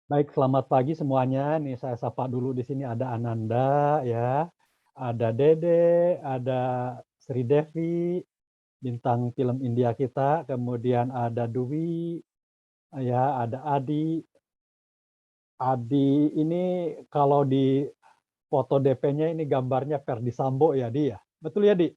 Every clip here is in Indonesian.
Baik, selamat pagi semuanya. Nih saya sapa dulu di sini ada Ananda ya, ada Dede, ada Sri Devi, bintang film India kita, kemudian ada Dwi, ya, ada Adi. Adi ini kalau di foto DP-nya ini gambarnya Ferdy Sambo ya, Di ya? Betul ya, Di?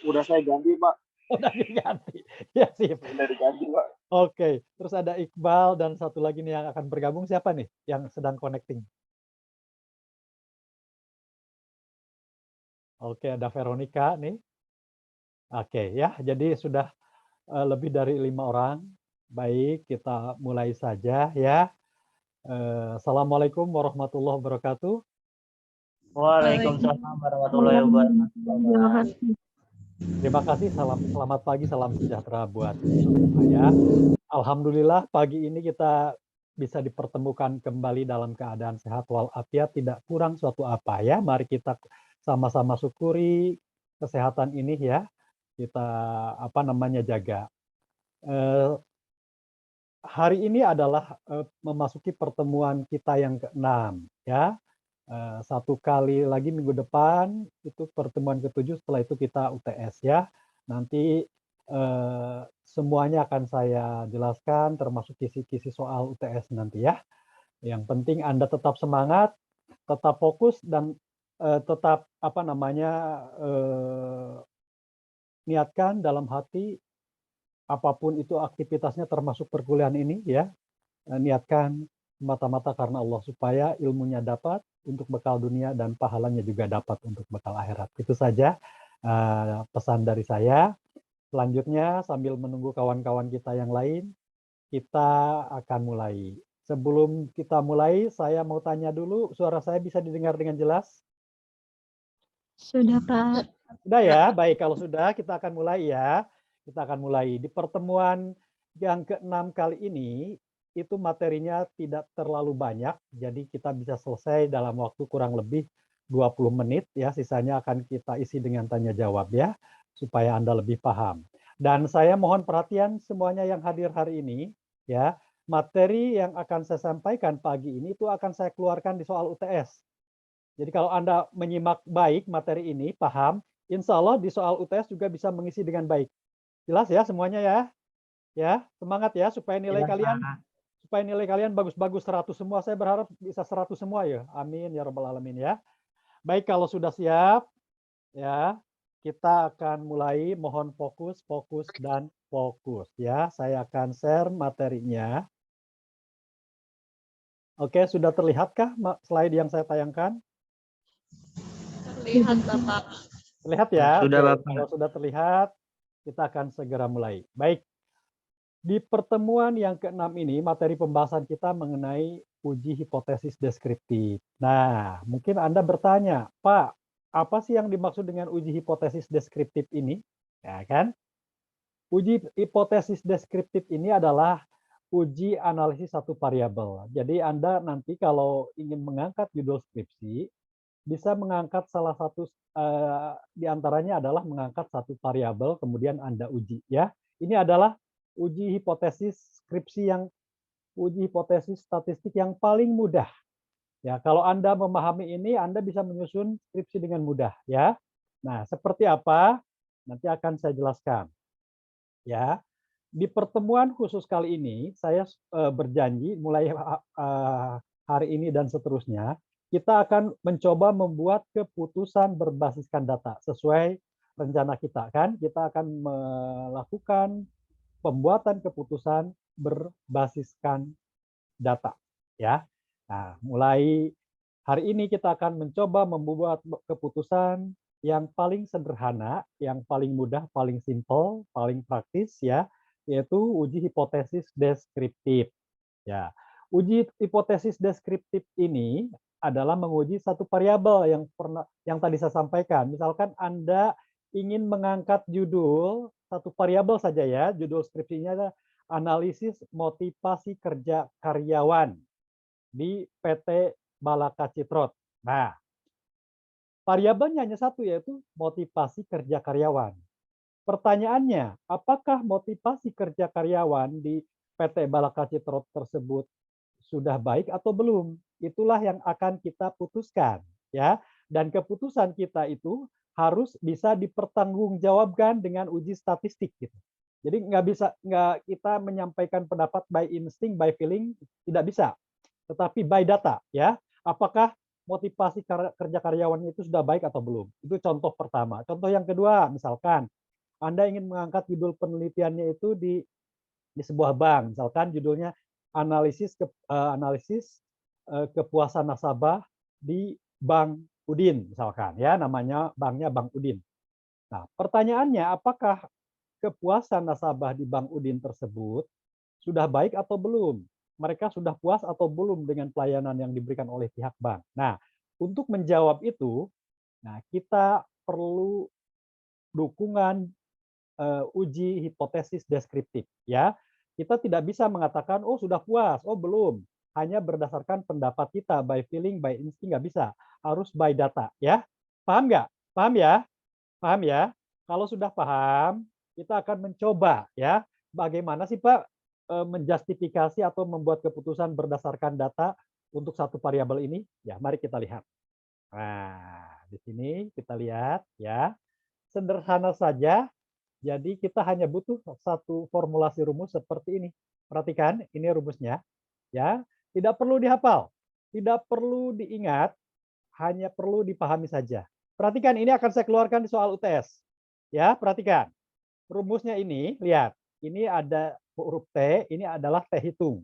Udah saya ganti, Pak. Udah diganti. Ya, sip. Udah diganti, Pak. Oke, terus ada Iqbal dan satu lagi nih yang akan bergabung siapa nih yang sedang connecting? Oke, ada Veronica nih. Oke ya, jadi sudah, lebih dari 5 orang. Baik, kita mulai saja ya. Assalamualaikum warahmatullahi wabarakatuh. Waalaikumsalam warahmatullahi wabarakatuh, Mas. Terima kasih, selamat pagi, salam sejahtera buat kita semua ya. Alhamdulillah pagi ini kita bisa dipertemukan kembali dalam keadaan sehat walafiat, tidak kurang suatu apa ya. Mari kita sama-sama syukuri kesehatan ini ya, kita jaga. Eee Hari ini adalah, memasuki pertemuan kita yang ke-6 ya, 1 kali lagi minggu depan itu pertemuan ke-7 setelah itu kita UTS ya. Nanti, semuanya akan saya jelaskan termasuk kisi-kisi soal UTS nanti ya. Yang penting Anda tetap semangat, tetap fokus dan, tetap niatkan dalam hati apapun itu aktivitasnya termasuk perkuliahan ini ya. Niatkan semata-mata karena Allah supaya ilmunya dapat untuk bekal dunia dan pahalanya juga dapat untuk bekal akhirat. Itu saja, pesan dari saya. Selanjutnya sambil menunggu kawan-kawan kita yang lain, kita akan mulai. Sebelum kita mulai, saya mau tanya dulu, suara saya bisa didengar dengan jelas? Sudah, Pak. Sudah ya? Baik, kalau sudah kita akan mulai ya. Kita akan mulai. Di pertemuan yang ke-6 kali ini, itu materinya tidak terlalu banyak, jadi kita bisa selesai dalam waktu kurang lebih 20 menit ya, sisanya akan kita isi dengan tanya jawab ya, supaya Anda lebih paham. Dan saya mohon perhatian semuanya yang hadir hari ini ya, materi yang akan saya sampaikan pagi ini itu akan saya keluarkan di soal UTS. Jadi kalau Anda menyimak baik materi ini, paham, insya Allah di soal UTS juga bisa mengisi dengan baik. Jelas ya semuanya ya? Ya, semangat ya Jelas, Pak. supaya nilai kalian bagus-bagus 100 semua. Saya berharap bisa 100 semua ya. Amin ya rabbal alamin ya. Baik, kalau sudah siap ya, kita akan mulai. Mohon fokus, fokus dan fokus ya. Saya akan share materinya. Oke, sudah terlihatkah slide yang saya tayangkan? Terlihat, Bapak. Terlihat ya? Sudah, Oke, Bapak. kalau sudah terlihat, kita akan segera mulai. Baik, di pertemuan yang ke-6 ini, materi pembahasan kita mengenai uji hipotesis deskriptif. Nah, mungkin Anda bertanya, "Pak, apa sih yang dimaksud dengan uji hipotesis deskriptif ini?" Ya kan? Uji hipotesis deskriptif ini adalah uji analisis satu variabel. Jadi Anda nanti kalau ingin mengangkat judul skripsi, bisa mengangkat salah satu, di antaranya adalah mengangkat satu variabel kemudian Anda uji ya. Ini adalah uji hipotesis skripsi yang uji hipotesis statistik yang paling mudah. Ya, kalau Anda memahami ini, Anda bisa menyusun skripsi dengan mudah ya. Nah, seperti apa? Nanti akan saya jelaskan ya. Di pertemuan khusus kali ini, saya berjanji mulai hari ini dan seterusnya, kita akan mencoba membuat keputusan berbasiskan data sesuai rencana kita kan. Kita akan melakukan pembuatan keputusan berbasiskan data ya. Nah, mulai hari ini kita akan mencoba membuat keputusan yang paling sederhana, yang paling mudah, paling simpel, paling praktis ya, yaitu uji hipotesis deskriptif. Ya, uji hipotesis deskriptif ini adalah menguji satu variabel yang tadi saya sampaikan. Misalkan Anda ingin mengangkat judul satu variabel saja ya, judul skripsinya adalah analisis motivasi kerja karyawan di PT Balaka Citrot. Nah, variabelnya hanya satu yaitu motivasi kerja karyawan. Pertanyaannya, apakah motivasi kerja karyawan di PT Balaka Citro tersebut sudah baik atau belum. Itulah yang akan kita putuskan, ya. Dan keputusan kita itu harus bisa dipertanggungjawabkan dengan uji statistik gitu. Jadi nggak kita menyampaikan pendapat by insting, by feeling, tidak bisa. Tetapi by data, ya. Apakah motivasi kerja karyawannya itu sudah baik atau belum? Itu contoh pertama. Contoh yang kedua, misalkan Anda ingin mengangkat judul penelitiannya itu di sebuah bank, misalkan judulnya analisis kepuasan nasabah di Bank Udin, misalkan ya, namanya banknya Bank Udin. Nah, pertanyaannya apakah kepuasan nasabah di Bank Udin tersebut sudah baik atau belum? Mereka sudah puas atau belum dengan pelayanan yang diberikan oleh pihak bank? Nah, untuk menjawab itu, nah kita perlu dukungan uji hipotesis deskriptif, ya. Kita tidak bisa mengatakan oh sudah puas, oh belum. Hanya berdasarkan pendapat kita by feeling, by insting, nggak bisa. Harus by data, ya. Paham nggak? Paham ya? Paham ya? Kalau sudah paham, kita akan mencoba, ya. Bagaimana sih Pak menjustifikasi atau membuat keputusan berdasarkan data untuk satu variabel ini? Ya, mari kita lihat. Nah, di sini kita lihat, ya. Sederhana saja. Jadi kita hanya butuh satu formulasi rumus seperti ini. Perhatikan, ini rumusnya. Ya, tidak perlu dihafal, tidak perlu diingat, hanya perlu dipahami saja. Perhatikan, ini akan saya keluarkan di soal UTS. Ya, perhatikan. Rumusnya ini, lihat. Ini ada huruf T, ini adalah T hitung.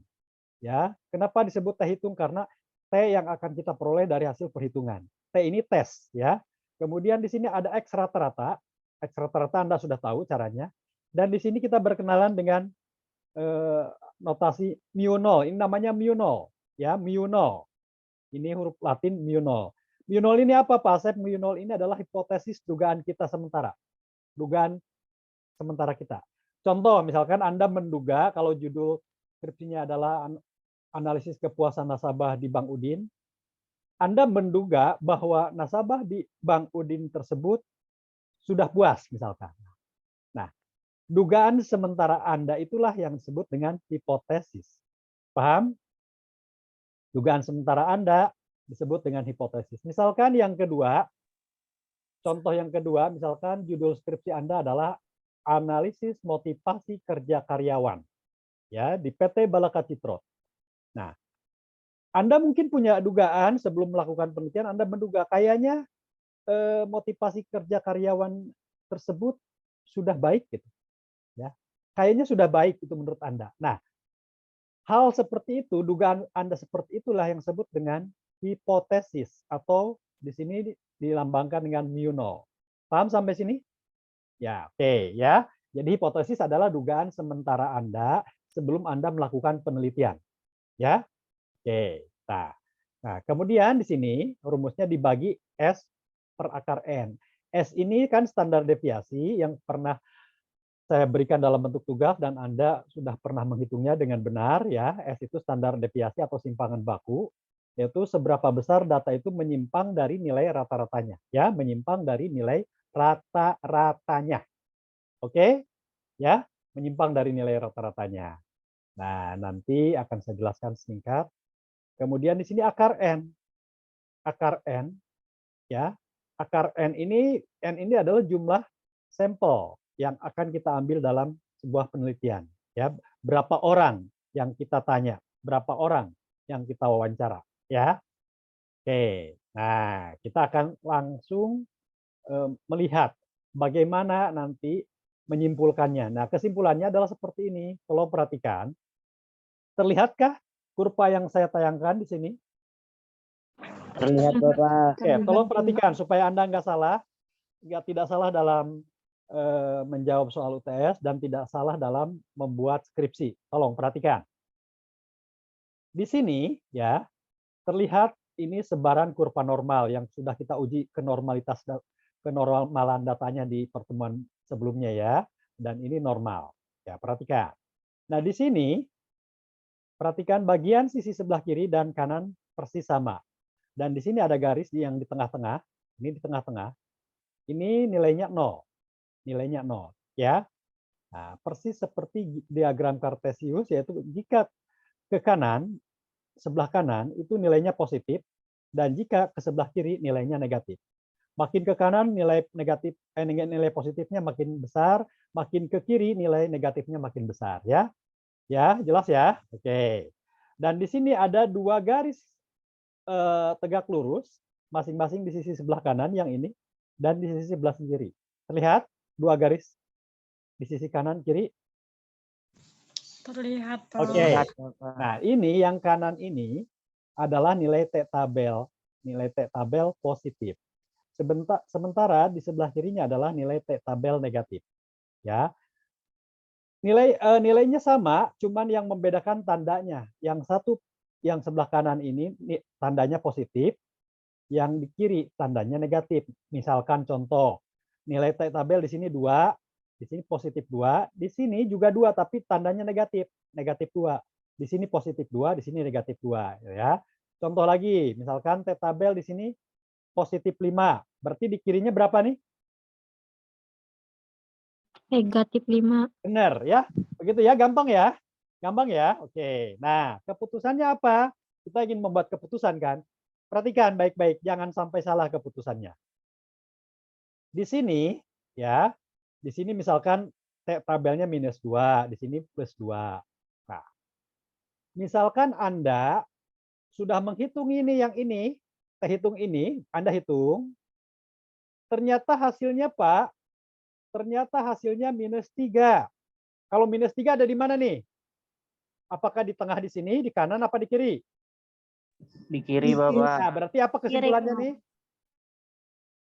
Ya, kenapa disebut T hitung? Karena T yang akan kita peroleh dari hasil perhitungan. T ini tes, ya. Kemudian di sini ada X rata-rata. X rata-rata Anda sudah tahu caranya. Dan di sini kita berkenalan dengan notasi mu0. Ini namanya mu0, ya, mu0. Ini huruf Latin mu0. Mu0 ini apa, Pak Asep? Mu0 ini adalah hipotesis dugaan kita sementara. Dugaan sementara kita. Contoh, misalkan Anda menduga kalau judul skripsinya adalah analisis kepuasan nasabah di Bank Udin, Anda menduga bahwa nasabah di Bank Udin tersebut sudah puas, misalkan. Nah, dugaan sementara Anda itulah yang disebut dengan hipotesis. Paham? Dugaan sementara Anda disebut dengan hipotesis. Misalkan yang kedua, contoh yang kedua, misalkan judul skripsi Anda adalah analisis motivasi kerja karyawan, ya, di PT Balaka Citro. Nah, Anda mungkin punya dugaan sebelum melakukan penelitian, Anda menduga kayaknya motivasi kerja karyawan tersebut sudah baik gitu, ya. Kayaknya sudah baik itu menurut Anda. Nah, hal seperti itu, dugaan Anda seperti itulah yang disebut dengan hipotesis atau di sini dilambangkan dengan mu0. Paham sampai sini? Ya, oke, ya. Jadi hipotesis adalah dugaan sementara Anda sebelum Anda melakukan penelitian. Ya. Oke. Nah, kemudian di sini rumusnya dibagi S per akar N. S ini kan standar deviasi yang pernah saya berikan dalam bentuk tugas dan Anda sudah pernah menghitungnya dengan benar, ya. S itu standar deviasi atau simpangan baku, yaitu seberapa besar data itu menyimpang dari nilai rata-ratanya, ya, menyimpang dari nilai rata-ratanya. Oke? Ya, menyimpang dari nilai rata-ratanya. Nah, nanti akan saya jelaskan singkat. Kemudian di sini akar N. Akar N, ya. Akar N ini adalah jumlah sampel yang akan kita ambil dalam sebuah penelitian, ya. Berapa orang yang kita tanya, berapa orang yang kita wawancara, ya. Oke. Nah, kita akan langsung melihat bagaimana nanti menyimpulkannya. Nah, kesimpulannya adalah seperti ini. Tolong perhatikan. Terlihatkah kurva yang saya tayangkan di sini? Terlihat Bapak. Oke, tolong perhatikan supaya Anda tidak salah dalam menjawab soal UTS dan tidak salah dalam membuat skripsi. Tolong perhatikan. Di sini ya terlihat ini sebaran kurva normal yang sudah kita uji kenormalan datanya di pertemuan sebelumnya ya, dan ini normal. Ya, perhatikan. Nah, di sini perhatikan bagian sisi sebelah kiri dan kanan persis sama. Dan di sini ada garis yang di tengah-tengah. Ini di tengah-tengah. Ini nilainya 0. Nilainya 0, ya. Nah, persis seperti diagram Kartesius, yaitu jika ke kanan, sebelah kanan itu nilainya positif, dan jika ke sebelah kiri nilainya negatif. Makin ke kanan nilai negatif, nilai positifnya makin besar, makin ke kiri nilai negatifnya makin besar, ya. Ya, jelas ya? Oke. Dan di sini ada dua garis tegak lurus, masing-masing di sisi sebelah kanan yang ini, dan di sisi sebelah kiri. Terlihat dua garis di sisi kanan kiri? Terlihat, Pak. Oke. Terlihat, Bapak. Nah, ini yang kanan ini adalah nilai T tabel, nilai T tabel positif. Sementara di sebelah kirinya adalah nilai T tabel negatif. Ya. Nilainya sama, cuman yang membedakan tandanya. Yang satu, yang sebelah kanan ini tandanya positif, yang di kiri tandanya negatif. Misalkan contoh, nilai T tabel di sini 2, di sini positif 2, di sini juga 2 tapi tandanya negatif, negatif 2. Di sini positif 2, di sini negatif 2, ya. Contoh lagi, misalkan T tabel di sini positif 5, berarti di kirinya berapa nih? Negatif 5. Benar ya, begitu ya, gampang ya, gampang ya. Oke, nah keputusannya apa? Kita ingin membuat keputusan kan? Perhatikan baik-baik, jangan sampai salah keputusannya. Di sini ya, di sini misalkan tabelnya -2, di sini +2. Nah, misalkan Anda sudah menghitung ini yang ini, hitung ini, Anda hitung, ternyata hasilnya Pak, ternyata hasilnya -3. Kalau -3 ada di mana nih? Apakah di tengah di sini, di kanan, apa di kiri? Di kiri, Bapak. Nah, berarti apa kesimpulannya nih?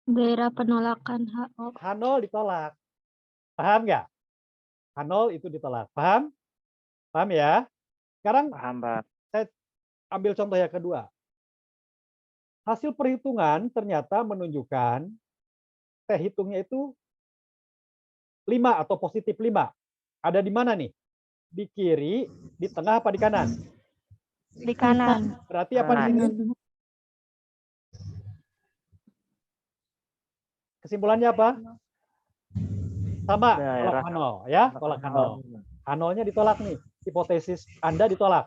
Daerah penolakan HO. H0 ditolak. Paham nggak? H0 itu ditolak. Paham? Paham ya? Sekarang Paham, Pak. saya ambil contoh yang kedua. Hasil perhitungan ternyata menunjukkan T hitungnya itu 5 atau positif 5. Ada di mana nih? Di kiri, di tengah, apa di kanan? Di kanan. Berarti apa di sini? Kesimpulannya apa? Sama, tolak H0 ya, tolak H0. H0-nya ditolak nih. Hipotesis Anda ditolak.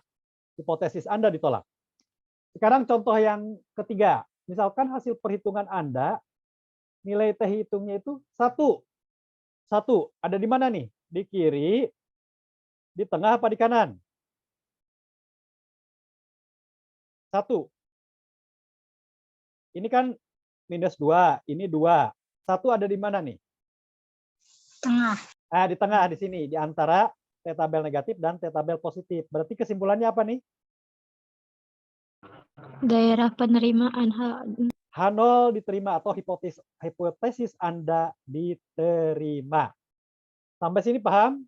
Hipotesis Anda ditolak. Sekarang contoh yang ketiga. Misalkan hasil perhitungan Anda, nilai T hitungnya itu 1. 1. Ada di mana nih? Di kiri, di tengah, apa di kanan? 1. Ini kan -2, ini 2. 1 ada di mana nih? Tengah. Nah, di tengah, di sini, di antara T tabel negatif dan T tabel positif. Berarti kesimpulannya apa nih? Daerah penerimaan H0 diterima atau hipotesis Anda diterima. Sampai sini paham?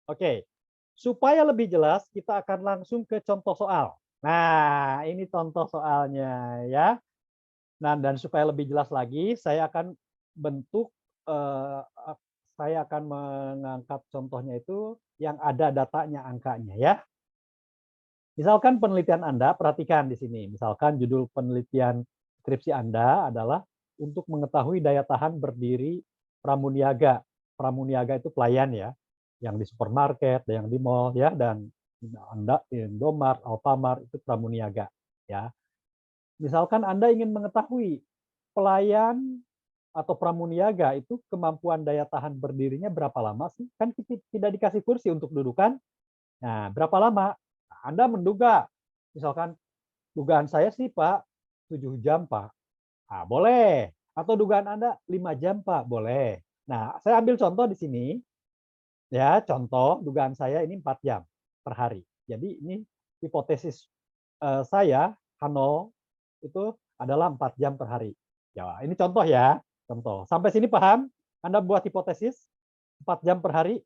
Oke. Supaya lebih jelas, kita akan langsung ke contoh soal. Nah, ini contoh soalnya ya. Nah, dan supaya lebih jelas lagi, saya akan bentuk, saya akan mengangkat contohnya itu yang ada datanya, angkanya ya. Misalkan penelitian Anda, perhatikan di sini. Misalkan judul penelitian skripsi Anda adalah untuk mengetahui daya tahan berdiri pramuniaga. Pramuniaga itu pelayan ya, yang di supermarket, yang di mall ya, dan Anda Indomaret, Alfamart itu pramuniaga ya. Misalkan Anda ingin mengetahui pelayan atau pramuniaga itu kemampuan daya tahan berdirinya berapa lama sih? Kan kita tidak dikasih kursi untuk dudukan. Nah, berapa lama? Anda menduga, misalkan dugaan saya sih Pak 7 jam Pak. Nah, boleh. Atau dugaan Anda 5 jam Pak, boleh. Nah, saya ambil contoh di sini. Ya, contoh dugaan saya ini 4 jam per hari. Jadi ini hipotesis saya H0 itu adalah 4 jam per hari. Ya, ini contoh ya, contoh. Sampai sini paham? Anda buat hipotesis 4 jam per hari?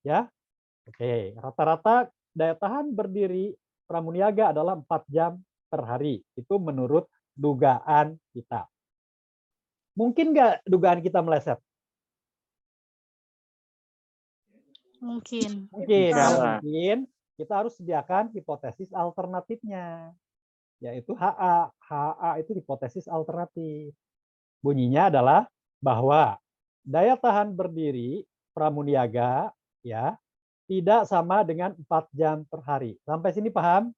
Ya. Oke, rata-rata daya tahan berdiri pramuniaga adalah 4 jam per hari. Itu menurut dugaan kita. Mungkin nggak dugaan kita meleset? Mungkin. Mungkin. Bisa, Kalau Pak. mungkin, kita harus sediakan hipotesis alternatifnya, yaitu HA. HA itu hipotesis alternatif. Bunyinya adalah bahwa daya tahan berdiri pramuniaga ya tidak sama dengan 4 jam per hari. Sampai sini paham?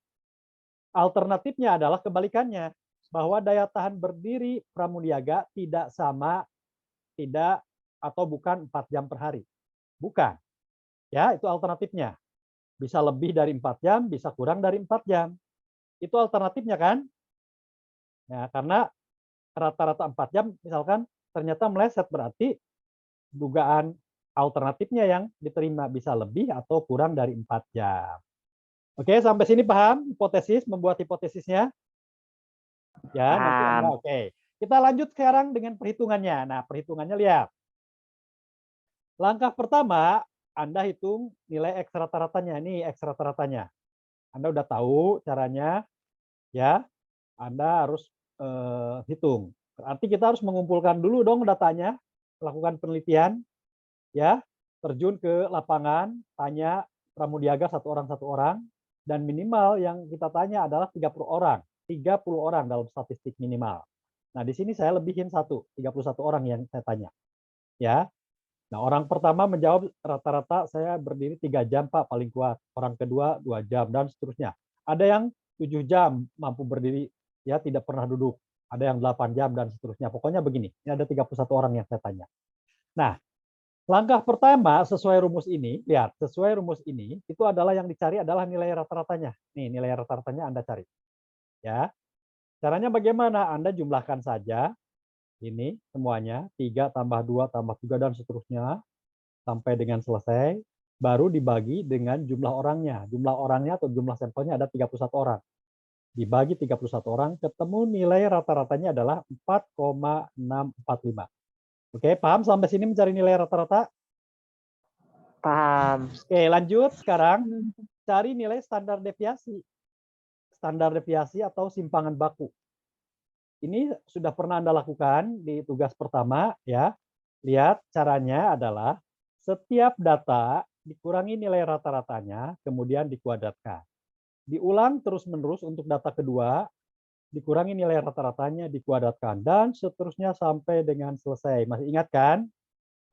Alternatifnya adalah kebalikannya, bahwa daya tahan berdiri pramuniaga tidak sama, tidak atau bukan 4 jam per hari. Bukan. Ya, itu alternatifnya. Bisa lebih dari 4 jam, bisa kurang dari 4 jam. Itu alternatifnya kan? Ya, karena rata-rata 4 jam misalkan ternyata meleset, berarti dugaan alternatifnya yang diterima bisa lebih atau kurang dari 4 jam. Oke, sampai sini paham hipotesis, membuat hipotesisnya? Ya, nanti Anda Paham. oke. Kita lanjut sekarang dengan perhitungannya. Nah, perhitungannya lihat. Langkah pertama, Anda hitung nilai X rata-ratanya. Ini X rata-ratanya. Anda udah tahu caranya, ya. Anda harus hitung. Berarti kita harus mengumpulkan dulu dong datanya, lakukan penelitian, ya, terjun ke lapangan, tanya pramudiaga satu orang, dan minimal yang kita tanya adalah 30 orang. 30 orang dalam statistik minimal. Nah, di sini saya lebihin 31 orang yang saya tanya. Ya. Nah, orang pertama menjawab rata-rata saya berdiri 3 jam, Pak, paling kuat. Orang kedua 2 jam, dan seterusnya. Ada yang 7 jam mampu berdiri, ya tidak pernah duduk. Ada yang 8 jam, dan seterusnya. Pokoknya begini, ini ada 31 orang yang saya tanya. Nah, langkah pertama sesuai rumus ini, lihat, sesuai rumus ini, itu adalah yang dicari adalah nilai rata-ratanya. Nih, nilai rata-ratanya Anda cari. Ya. Caranya bagaimana? Anda jumlahkan saja ini semuanya, 3 tambah 2 tambah 3 dan seterusnya sampai dengan selesai, baru dibagi dengan jumlah orangnya. Jumlah orangnya atau jumlah sampelnya ada 31 orang. Dibagi 31 orang, ketemu nilai rata-ratanya adalah 4,645. Oke, paham sampai sini mencari nilai rata-rata? Paham. Oke, lanjut sekarang cari nilai standar deviasi. Standar deviasi atau simpangan baku. Ini sudah pernah Anda lakukan di tugas pertama, ya. Lihat caranya adalah setiap data dikurangi nilai rata-ratanya, kemudian dikuadratkan. Diulang terus-menerus untuk data kedua, dikurangi nilai rata-ratanya, dikuadratkan, dan seterusnya sampai dengan selesai. Masih ingat kan?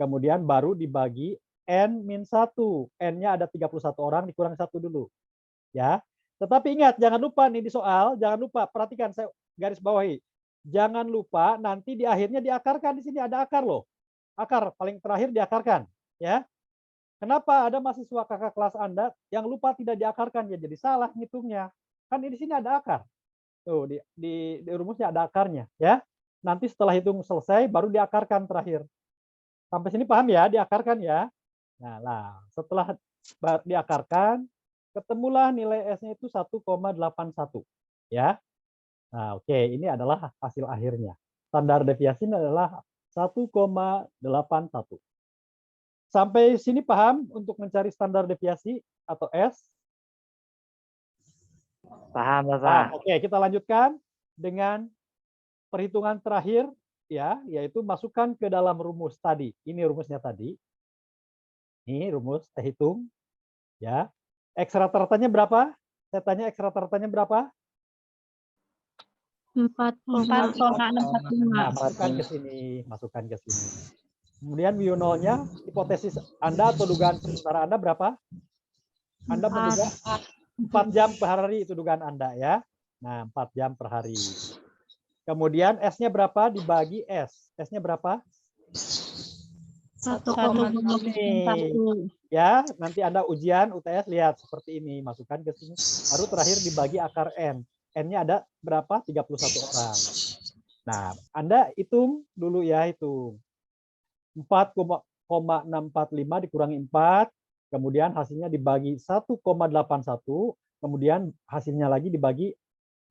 Kemudian baru dibagi N-1. N-nya ada 31 orang, dikurangi 1 dulu. Ya. Tetapi ingat, jangan lupa nih di soal, jangan lupa, perhatikan saya garis bawahi. Jangan lupa nanti di akhirnya diakarkan, di sini ada akar loh. Akar paling terakhir diakarkan, ya. Kenapa ada mahasiswa kakak kelas Anda yang lupa tidak diakarkan, ya jadi salah ngitungnya. Kan di sini ada akar. Tuh di rumusnya ada akarnya, ya. Nanti setelah hitung selesai baru diakarkan terakhir. Sampai sini paham ya, diakarkan ya. Nah, setelah diakarkan, ketemulah nilai S-nya itu 1,81. Ya. Nah, oke, ini adalah hasil akhirnya. Standar deviasi adalah 1,81. Sampai sini paham untuk mencari standar deviasi atau S? Paham, Nah, Bapak. oke, kita lanjutkan dengan perhitungan terakhir, ya, yaitu masukkan ke dalam rumus tadi. Ini rumusnya tadi. Ini rumus saya hitung, ya. X rata-ratanya berapa? Saya tanya X rata-ratanya berapa? 4,645. Nah, masukkan ke sini, masukkan ke sini. Kemudian mu0-nya, hipotesis Anda atau dugaan sementara Anda berapa? Anda menduga 4 jam per hari itu dugaan Anda ya. Nah, 4 jam per hari. Kemudian S-nya berapa dibagi S? S-nya berapa? 1,1. Ya, nanti Anda ujian UTS lihat seperti ini, masukkan ke sini. Baru terakhir dibagi akar N. N-nya ada berapa? 31 orang. Nah, Anda hitung dulu ya, hitung. 4,645 dikurangi 4, kemudian hasilnya dibagi 1,81, kemudian hasilnya lagi dibagi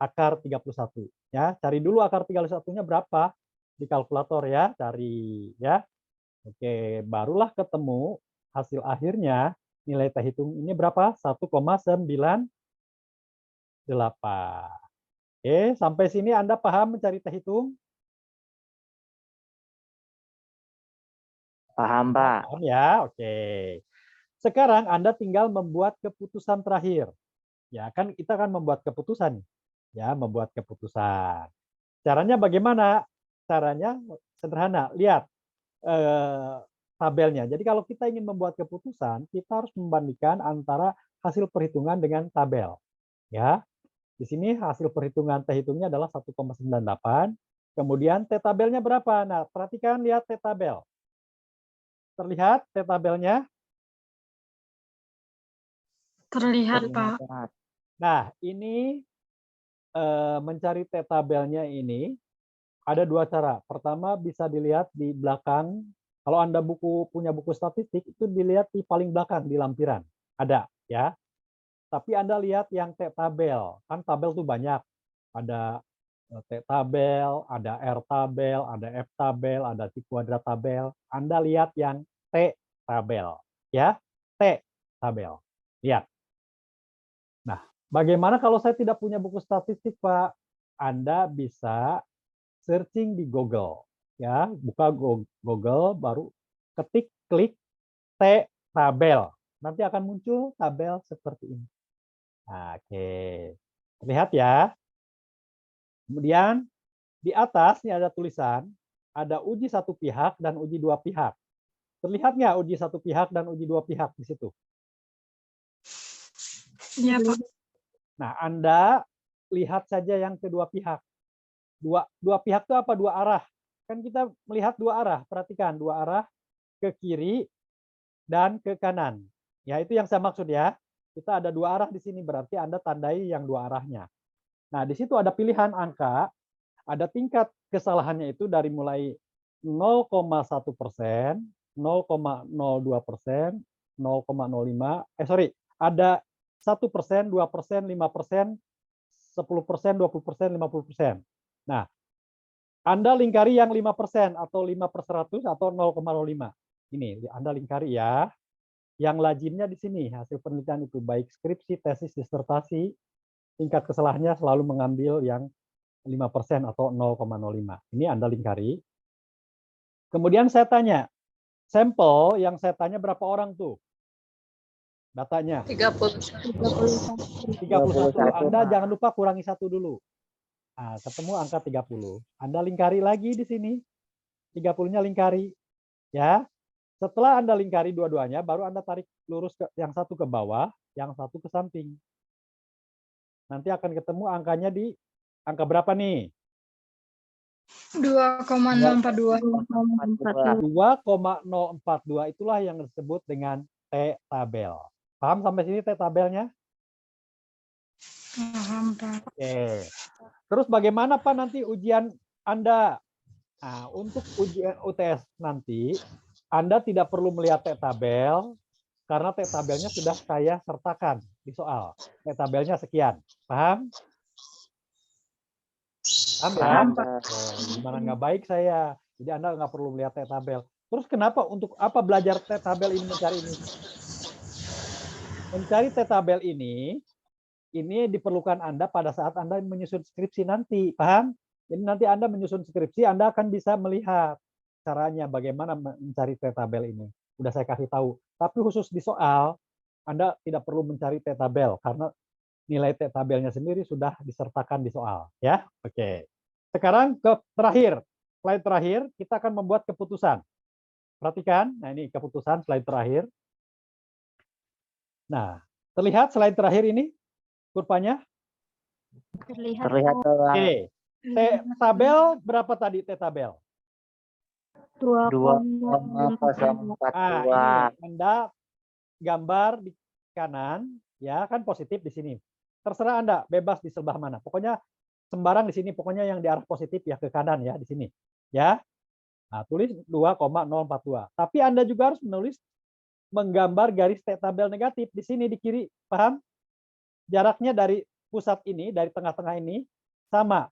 akar 31. Ya, cari dulu akar 31-nya berapa di kalkulator ya, cari ya. Oke, barulah ketemu hasil akhirnya nilai teh hitung ini berapa? 1,98. Oke, sampai sini Anda paham mencari teh hitung? Paham, Pak. Paham ya? Oke. Sekarang Anda tinggal membuat keputusan terakhir. Ya, kan kita kan membuat keputusan. Ya, membuat keputusan. Caranya bagaimana? Caranya sederhana. Lihat. tabelnya. Jadi kalau kita ingin membuat keputusan, kita harus membandingkan antara hasil perhitungan dengan tabel. Ya, di sini hasil perhitungan T hitungnya adalah 1,98. Kemudian T tabelnya berapa? Nah, perhatikan, lihat T tabel. Terlihat T tabelnya? Terlihat, Pak. Nah, ini mencari T tabelnya ini ada dua cara. Pertama, bisa dilihat di belakang. Kalau Anda punya buku statistik, itu dilihat di paling belakang, di lampiran. Ada, ya. Tapi Anda lihat yang T tabel. Kan tabel tuh banyak. Ada T tabel, ada R tabel, ada F tabel, ada T kuadrat tabel. Anda lihat yang T tabel. Ya, T tabel. Lihat. Nah, bagaimana kalau saya tidak punya buku statistik, Pak? Anda bisa searching di Google. Ya, buka Google, baru klik T tabel. Nanti akan muncul tabel seperti ini. Oke, lihat ya. Kemudian di atas ini ada tulisan, ada uji satu pihak dan uji dua pihak. Terlihat nggak uji satu pihak dan uji dua pihak di situ? Iya, Pak. Nah, Anda lihat saja yang kedua pihak. Dua pihak itu apa? Dua arah. Kan kita melihat dua arah. Perhatikan, dua arah ke kiri dan ke kanan. Ya, itu yang saya maksud ya. Kita ada dua arah di sini, berarti Anda tandai yang dua arahnya. Nah, di situ ada pilihan angka, ada tingkat kesalahannya itu dari mulai 0,1%, 0,02%, 0,05, ada 1%, 2%, 5%, 10%, 20%, 50%. Nah, Anda lingkari yang 5% atau 5/100 atau 0,05. Ini Anda lingkari ya. Yang lazimnya di sini hasil penelitian itu baik skripsi, tesis, disertasi, tingkat kesalahannya selalu mengambil yang 5% atau 0,05. Ini Anda lingkari. Kemudian saya tanya, sampel yang saya tanya berapa orang tuh? Datanya. 31. Anda jangan lupa kurangi 1 dulu. Nah, ketemu angka 30. Anda lingkari lagi di sini. 30-nya lingkari. Ya. Setelah Anda lingkari dua-duanya, baru Anda tarik lurus yang satu ke bawah, yang satu ke samping. Nanti akan ketemu angkanya di angka berapa nih? 2,042. 2,042 itulah yang disebut dengan T tabel. Paham sampai sini T tabelnya? Paham, Pak. Oke. Terus bagaimana Pak nanti ujian Anda? Nah, untuk ujian UTS nanti, Anda tidak perlu melihat T tabel, karena T tabelnya sudah saya sertakan di soal. T tabelnya sekian. Paham? Paham ya? Oh, gimana nggak baik saya. Jadi Anda nggak perlu melihat T tabel. Terus kenapa, untuk apa belajar T tabel ini, mencari ini? Mencari T tabel ini diperlukan Anda pada saat Anda menyusun skripsi nanti. Paham? Jadi nanti Anda menyusun skripsi, Anda akan bisa melihat caranya bagaimana mencari T tabel ini. Udah saya kasih tahu. Tapi khusus di soal, Anda tidak perlu mencari T tabel karena nilai T tabelnya sendiri sudah disertakan di soal. Ya, oke. Sekarang ke terakhir. Slide terakhir, kita akan membuat keputusan. Perhatikan, nah ini keputusan slide terakhir. Nah, terlihat slide terakhir ini kurvanya? Terlihat. Oke. T tabel berapa tadi T tabel? 2,042. Ini Anda gambar di kanan, ya kan positif di sini. Terserah Anda, bebas di sebelah mana. Pokoknya sembarang di sini, pokoknya yang di arah positif ya ke kanan ya di sini. Ya. Nah, tulis 2,042. Tapi Anda juga harus menulis, menggambar garis T tabel negatif di sini di kiri. Paham? Jaraknya dari pusat ini, dari tengah-tengah ini sama.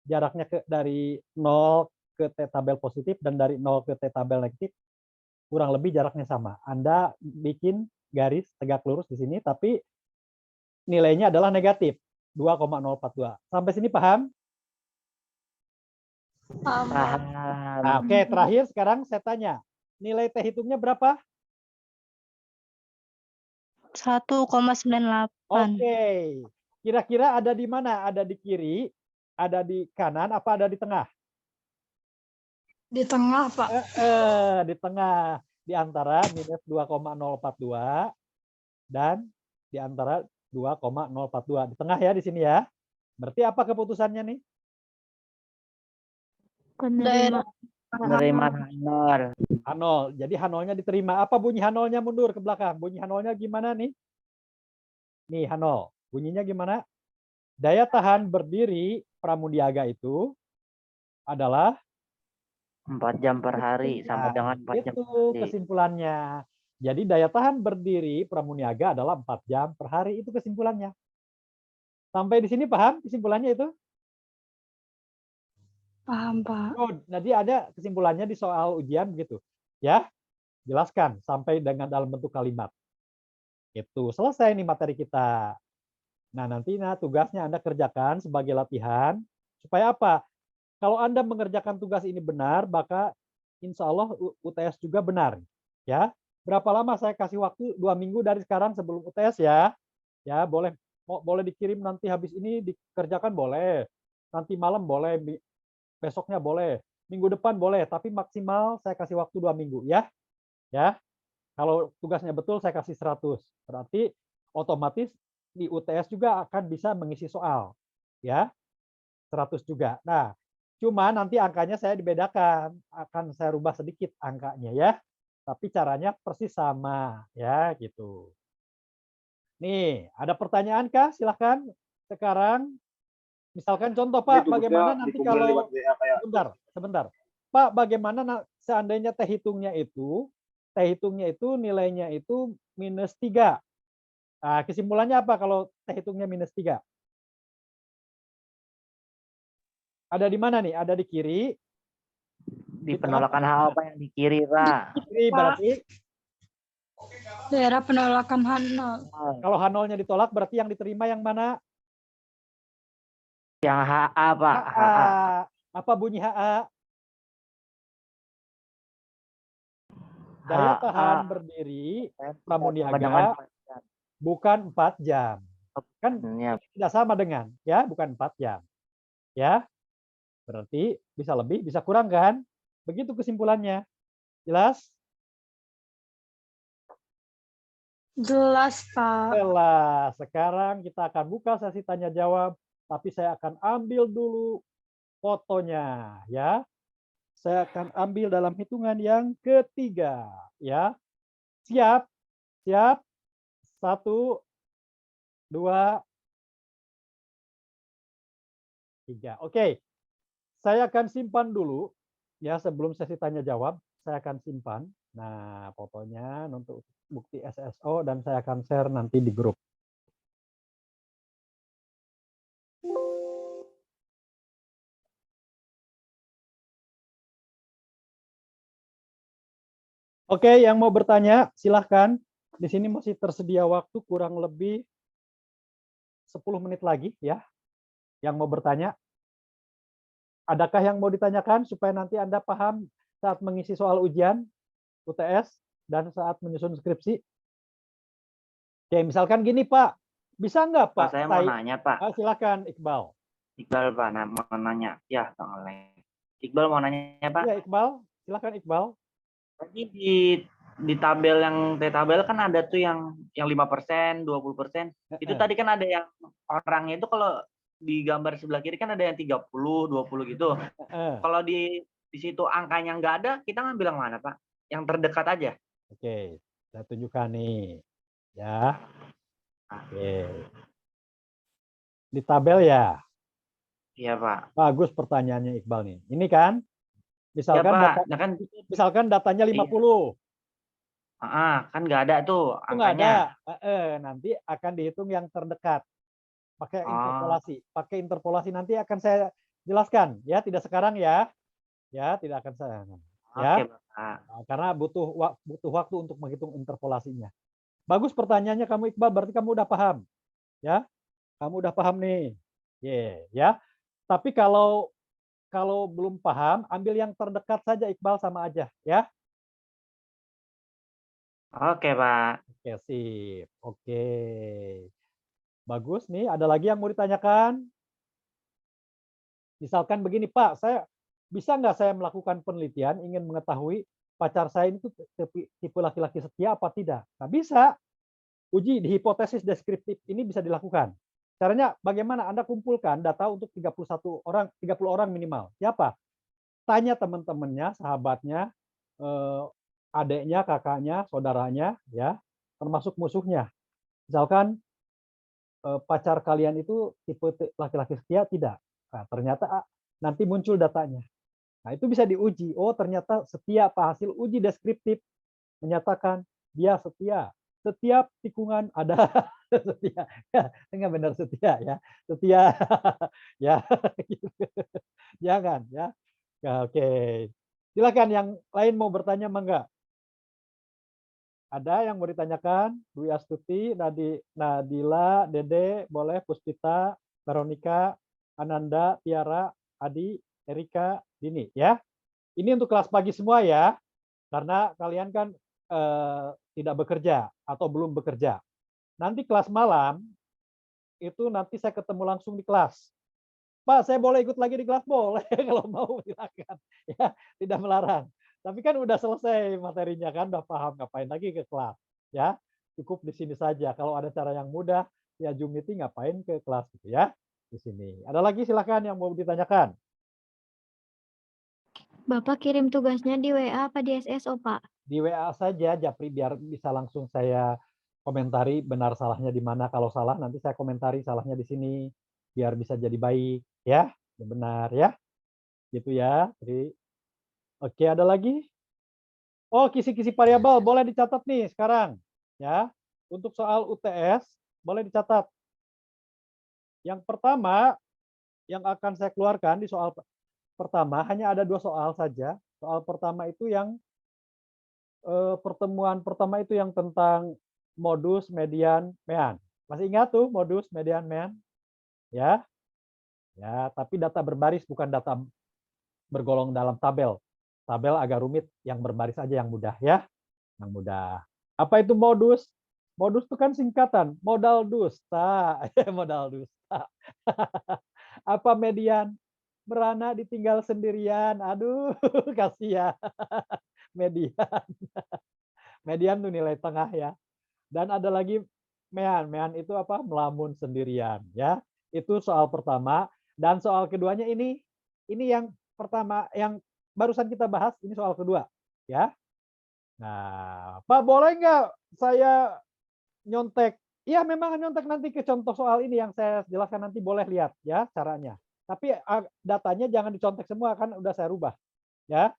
Jaraknya dari 0 ke T tabel positif dan dari 0 ke T tabel negatif kurang lebih jaraknya sama. Anda bikin garis tegak lurus di sini, tapi nilainya adalah negatif, 2,042. Sampai sini paham? Paham. Nah, oke, terakhir sekarang saya tanya, nilai T hitungnya berapa? 1,98. Oke, kira-kira ada di mana? Ada di kiri, ada di kanan, apa ada di tengah? Di tengah, Pak. Di tengah, di antara minus 2,042 dan di antara 2,042. Di tengah ya di sini ya. Berarti apa keputusannya nih? Daerah Menerima honor. Hanol. Jadi hanolnya diterima. Apa bunyi hanolnya mundur ke belakang? Bunyi hanolnya gimana nih? Nih hanol. Bunyinya gimana? Daya tahan berdiri pramuniaga itu adalah 4 jam per hari sama dengan 4 jam itu per hari. kesimpulannya. Jadi daya tahan berdiri pramuniaga adalah 4 jam per hari, itu kesimpulannya. Sampai di sini paham kesimpulannya itu? paham, Pak. Oh, nanti ada kesimpulannya di soal ujian begitu. Ya, jelaskan sampai dengan dalam bentuk kalimat. Itu selesai nih materi kita. Nah, nanti tugasnya Anda kerjakan sebagai latihan supaya apa? Kalau Anda mengerjakan tugas ini benar, maka insya Allah UTS juga benar. Ya, berapa lama saya kasih waktu? 2 minggu dari sekarang sebelum UTS ya. Ya, boleh dikirim nanti habis ini dikerjakan boleh. Nanti malam boleh, besoknya boleh, minggu depan boleh, tapi maksimal saya kasih waktu 2 minggu ya. Ya. Kalau tugasnya betul saya kasih 100. Berarti otomatis di UTS juga akan bisa mengisi soal. Ya. 100 juga. Nah, cuma nanti angkanya saya dibedakan, akan saya rubah sedikit angkanya ya. Tapi caranya persis sama ya gitu. Nih, ada pertanyaan kah? Silahkan sekarang. Misalkan contoh Pak, bagaimana nanti kalau sebentar. Pak, bagaimana seandainya teh hitungnya itu nilainya itu -3. Nah, kesimpulannya apa kalau teh hitungnya -3? Ada di mana nih? Ada di kiri. Di penolakan hal apa yang di kiri, Pak? Kiri berarti Daerah penolakan Hanol. kalau Hanolnya ditolak berarti yang diterima yang mana? Yang HA, Pak. HA. Apa bunyi HA? Daya tahan berdiri pramuniaga bukan 4 jam. Kan tidak sama dengan ya, bukan 4 jam. Ya. Berarti bisa lebih, bisa kurang kan? Begitu kesimpulannya. Jelas? Jelas, Pak. Jelas. Sekarang kita akan buka sesi tanya jawab, tapi saya akan ambil dulu fotonya ya. Saya akan ambil dalam hitungan yang ketiga ya. Siap? Siap? 1, 2, 3. Oke. Saya akan simpan dulu ya sebelum sesi tanya jawab, saya akan simpan. Nah, fotonya untuk bukti SSO dan saya akan share nanti di grup. Oke, yang mau bertanya silahkan. Di sini masih tersedia waktu kurang lebih 10 menit lagi ya. Yang mau bertanya. Adakah yang mau ditanyakan supaya nanti Anda paham saat mengisi soal ujian UTS dan saat menyusun skripsi? Oke, misalkan gini Pak, bisa nggak Pak? Saya mau nanya, Pak. Silakan Iqbal. Iqbal, Pak, mau nanya. Ya, Bang Oleh. Iqbal mau nanya, Pak. Ya, Iqbal. Silakan Iqbal. Tadi di tabel yang tabel kan ada tuh yang 5%, 20%. Itu tadi kan ada yang orangnya itu kalau di gambar sebelah kiri kan ada yang 30, 20 gitu. Kalau di situ angkanya nggak ada, kita ngambil yang mana, Pak? Yang terdekat aja. Oke, saya tunjukkan nih. Ya. Oke. Di tabel ya? Iya, Pak. Bagus pertanyaannya Iqbal nih. Ini kan, misalkan, ya, Pak. Kan, misalkan datanya 50. Kan nggak ada tuh angkanya. Nggak ada. Nanti akan dihitung yang terdekat. Pakai interpolasi. Pakai interpolasi nanti akan saya jelaskan. Ya, tidak sekarang ya. Ya, tidak akan saya. Ya. Oke, Pak. Karena butuh waktu untuk menghitung interpolasinya. Bagus pertanyaannya kamu Iqbal, berarti kamu udah paham. Ya. Kamu udah paham nih. Ya. Tapi kalau belum paham, ambil yang terdekat saja Iqbal sama aja, ya. Oke, Pak. Oke, sip. Oke. Bagus nih, ada lagi yang mau ditanyakan? Misalkan begini, Pak, saya Bisa nggak saya melakukan penelitian ingin mengetahui pacar saya itu tipe laki-laki setia apa tidak? Nah, bisa. Uji di hipotesis deskriptif ini bisa dilakukan. Caranya bagaimana? Anda kumpulkan data untuk 31 orang, 30 orang minimal. Siapa? Tanya teman-temannya, sahabatnya, adiknya, kakaknya, saudaranya, ya, termasuk musuhnya. Misalkan pacar kalian itu tipe laki-laki setia tidak? Nah, ternyata nanti muncul datanya. Nah, itu bisa diuji. Oh, ternyata setia, apa hasil uji deskriptif menyatakan dia setia. Setiap tikungan ada setia. Ya, enggak benar setia ya. Setia. Ya. Jangan ya. Oke. Silakan yang lain mau bertanya enggak? Ada yang mau ditanyakan? Dwi Astuti, Nadila, Dede, boleh, Puspita, Veronica, Ananda, Tiara, Adi, Erika, Dini ya. Ini untuk kelas pagi semua ya. Karena kalian kan tidak bekerja atau belum bekerja. Nanti kelas malam itu nanti saya ketemu langsung di kelas. Pak, saya boleh ikut lagi di kelas? Boleh, kalau mau silakan. Ya, tidak melarang. Tapi kan udah selesai materinya kan, udah paham ngapain lagi ke kelas. Ya, cukup di sini saja. Kalau ada cara yang mudah, ya Zoom meeting ngapain ke kelas gitu ya. Di sini. Ada lagi silakan yang mau ditanyakan. Bapak kirim tugasnya di WA apa di SSO, Pak? Di WA saja, Japri, biar bisa langsung saya komentari benar salahnya di mana. Kalau salah nanti saya komentari salahnya di sini, biar bisa jadi baik ya, benar ya. Gitu ya. Jadi oke, ada lagi? Oh, kisi-kisi variabel boleh dicatat nih sekarang ya. Untuk soal UTS boleh dicatat. Yang pertama yang akan saya keluarkan di soal pertama hanya ada 2 soal saja. Soal pertama itu yang pertemuan pertama itu yang tentang modus, median, mean. Masih ingat tuh modus, median, mean? Ya. Ya, tapi data berbaris bukan data bergolong dalam tabel. Tabel agak rumit, yang berbaris aja yang mudah ya. Yang mudah. Apa itu modus? Modus itu kan singkatan, modal dusta. Modal dusta. Apa median? Merana ditinggal sendirian. Aduh, kasihan. Median. Median tuh nilai tengah ya. Dan ada lagi mean. Mean itu apa? Melamun sendirian ya. Itu soal pertama. Dan soal keduanya ini yang pertama yang barusan kita bahas, ini soal kedua ya. Nah, Pak, boleh nggak saya nyontek? Iya, memang nyontek nanti ke contoh soal ini yang saya jelaskan, nanti boleh lihat ya caranya. Tapi datanya jangan dicontek semua, kan udah saya rubah ya.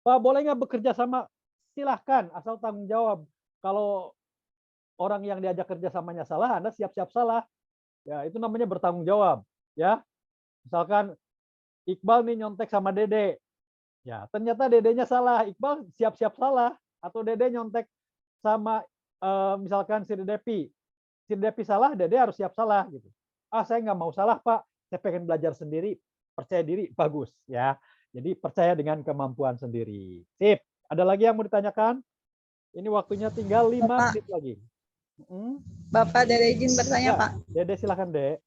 Pak, boleh nggak bekerja sama? Silahkan, asal tanggung jawab. Kalau orang yang diajak kerjasamanya salah, Anda siap-siap salah. Ya, itu namanya bertanggung jawab. Ya, misalkan Iqbal nih nyontek sama Dede. Ya, ternyata Dedenya salah, Iqbal siap-siap salah. Atau Dede nyontek sama misalkan si Depi salah, Dede harus siap salah gitu. Ah, saya nggak mau salah, Pak. Saya pengen belajar sendiri, percaya diri, bagus ya. Jadi percaya dengan kemampuan sendiri. Sip. Ada lagi yang mau ditanyakan? Ini waktunya tinggal 5 menit lagi. Bapak, Dede izin bertanya, Ya, Pak. Dede silakan, Dek.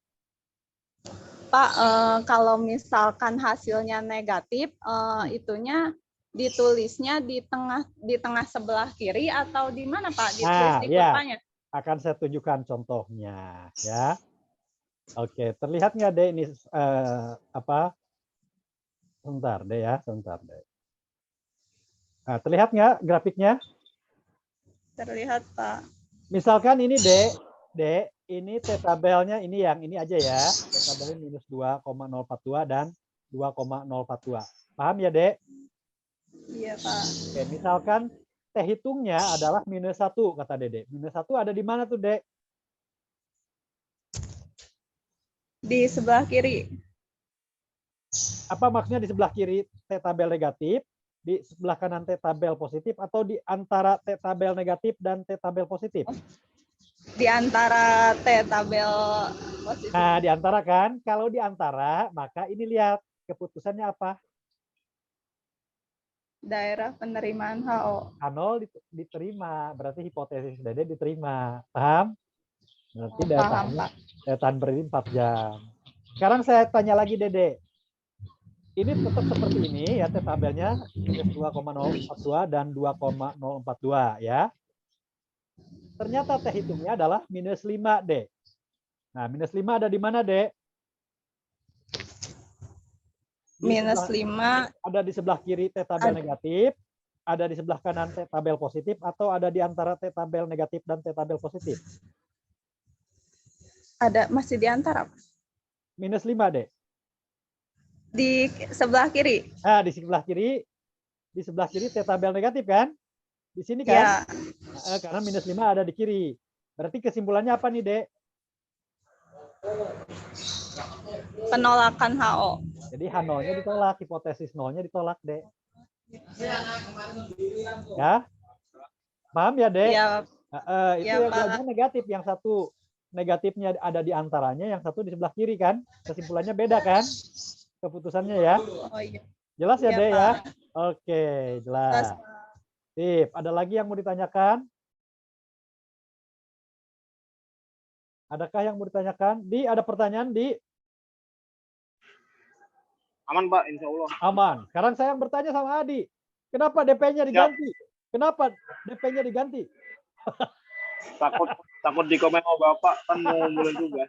Pak, kalau misalkan hasilnya negatif, itunya ditulisnya di tengah sebelah kiri atau di mana, Pak? Ditulis di kurvanya. Akan saya tunjukkan contohnya ya. Oke, terlihat nggak, Dek, ini apa? Sebentar, Dek ya, sebentar, Dek. Nah, terlihat nggak grafiknya? Terlihat, Pak. Misalkan ini, Dek, ini T-tabelnya ini yang ini aja ya. T-tabelnya minus 2,042 dan 2,042. Paham ya, Dek? Iya, Pak. Oke, misalkan T hitungnya adalah minus 1, kata Dede. Minus 1 ada di mana tuh, Dek? Di sebelah kiri. Apa maksudnya di sebelah kiri T-tabel negatif, di sebelah kanan T-tabel positif, atau di antara T-tabel negatif dan T-tabel positif? Di antara T-tabel positif. Nah, di antara kan, kalau di antara, maka ini lihat keputusannya apa? Daerah penerimaan HO. H0 diterima, berarti hipotesis Dede diterima. Paham? Berarti Paham, daya Pak. tahan berdiri 4 jam. Sekarang saya tanya lagi, Dede. ini tetap seperti ini ya, T tabelnya minus 2,042 dan 2,042 ya. Ternyata T hitungnya adalah minus 5, D. Nah, minus 5 ada di mana, D? Minus 5 ada di sebelah kiri T tabel negatif, ada di sebelah kanan T tabel positif, atau ada di antara T tabel negatif dan T tabel positif? ada masih di antara, Pak. Minus 5, D. Di sebelah kiri. Nah, di sebelah kiri T tabel negatif kan? Di sini kan? Ya, Karena minus 5 ada di kiri. Berarti kesimpulannya apa nih, Dek? penolakan HO. Jadi H0-nya ditolak, hipotesis 0-nya ditolak, Dek. Ya? Paham ya, Dek? Ya, Itu ya, yang Pak. belajar negatif. Yang satu negatifnya ada di antaranya, yang satu di sebelah kiri kan? Kesimpulannya beda kan? Keputusannya ya. Oh iya. Jelas ya, Iya, Dek ya? Pak. Oke, jelas. Terus, Sip. Ada lagi yang mau ditanyakan? Adakah yang mau ditanyakan? Di, ada pertanyaan, Di? Aman, Pak, insya Allah. Aman. Sekarang saya yang bertanya sama Adi. Kenapa DP-nya diganti? Kenapa DP-nya diganti? Takut di komen sama Bapak, kan mau mulai juga.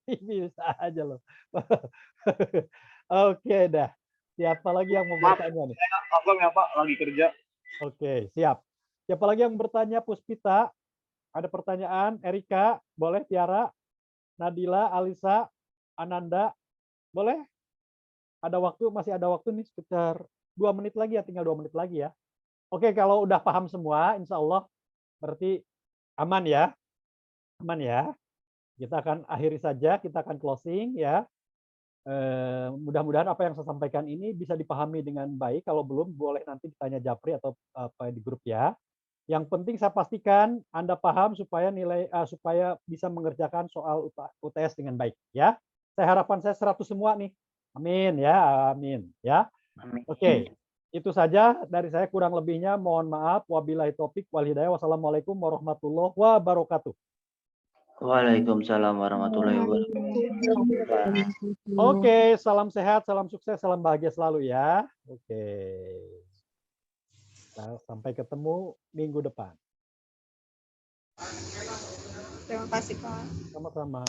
Bisa aja loh. Oke dah. Siapa lagi yang mau Maaf, bertanya nih? Abang ya, Pak, lagi kerja. Oke, siap. Siapa lagi yang bertanya? Puspita, ada pertanyaan? Erika, boleh? Tiara, Nadila, Alisa, Ananda, boleh? Ada waktu, masih ada waktu nih sekitar 2 menit lagi ya, tinggal 2 menit lagi ya. Oke, kalau udah paham semua, insya Allah berarti aman ya. Aman ya. Kita akan akhiri saja, kita akan closing ya. Mudah-mudahan apa yang saya sampaikan ini bisa dipahami dengan baik. Kalau belum, boleh nanti ditanya Japri atau apa di grup ya. Yang penting saya pastikan Anda paham supaya supaya bisa mengerjakan soal UTS dengan baik ya. Harapan saya 100 semua nih. Amin ya, amin ya. Oke. Itu saja dari saya, kurang lebihnya mohon maaf. Wabillahi taufik wal hidayah. Wassalamualaikum warahmatullahi wabarakatuh. Waalaikumsalam warahmatullahi wabarakatuh. Oke, salam sehat, salam sukses, salam bahagia selalu ya. Oke. Sampai ketemu minggu depan. terima kasih, Pak. Sama-sama.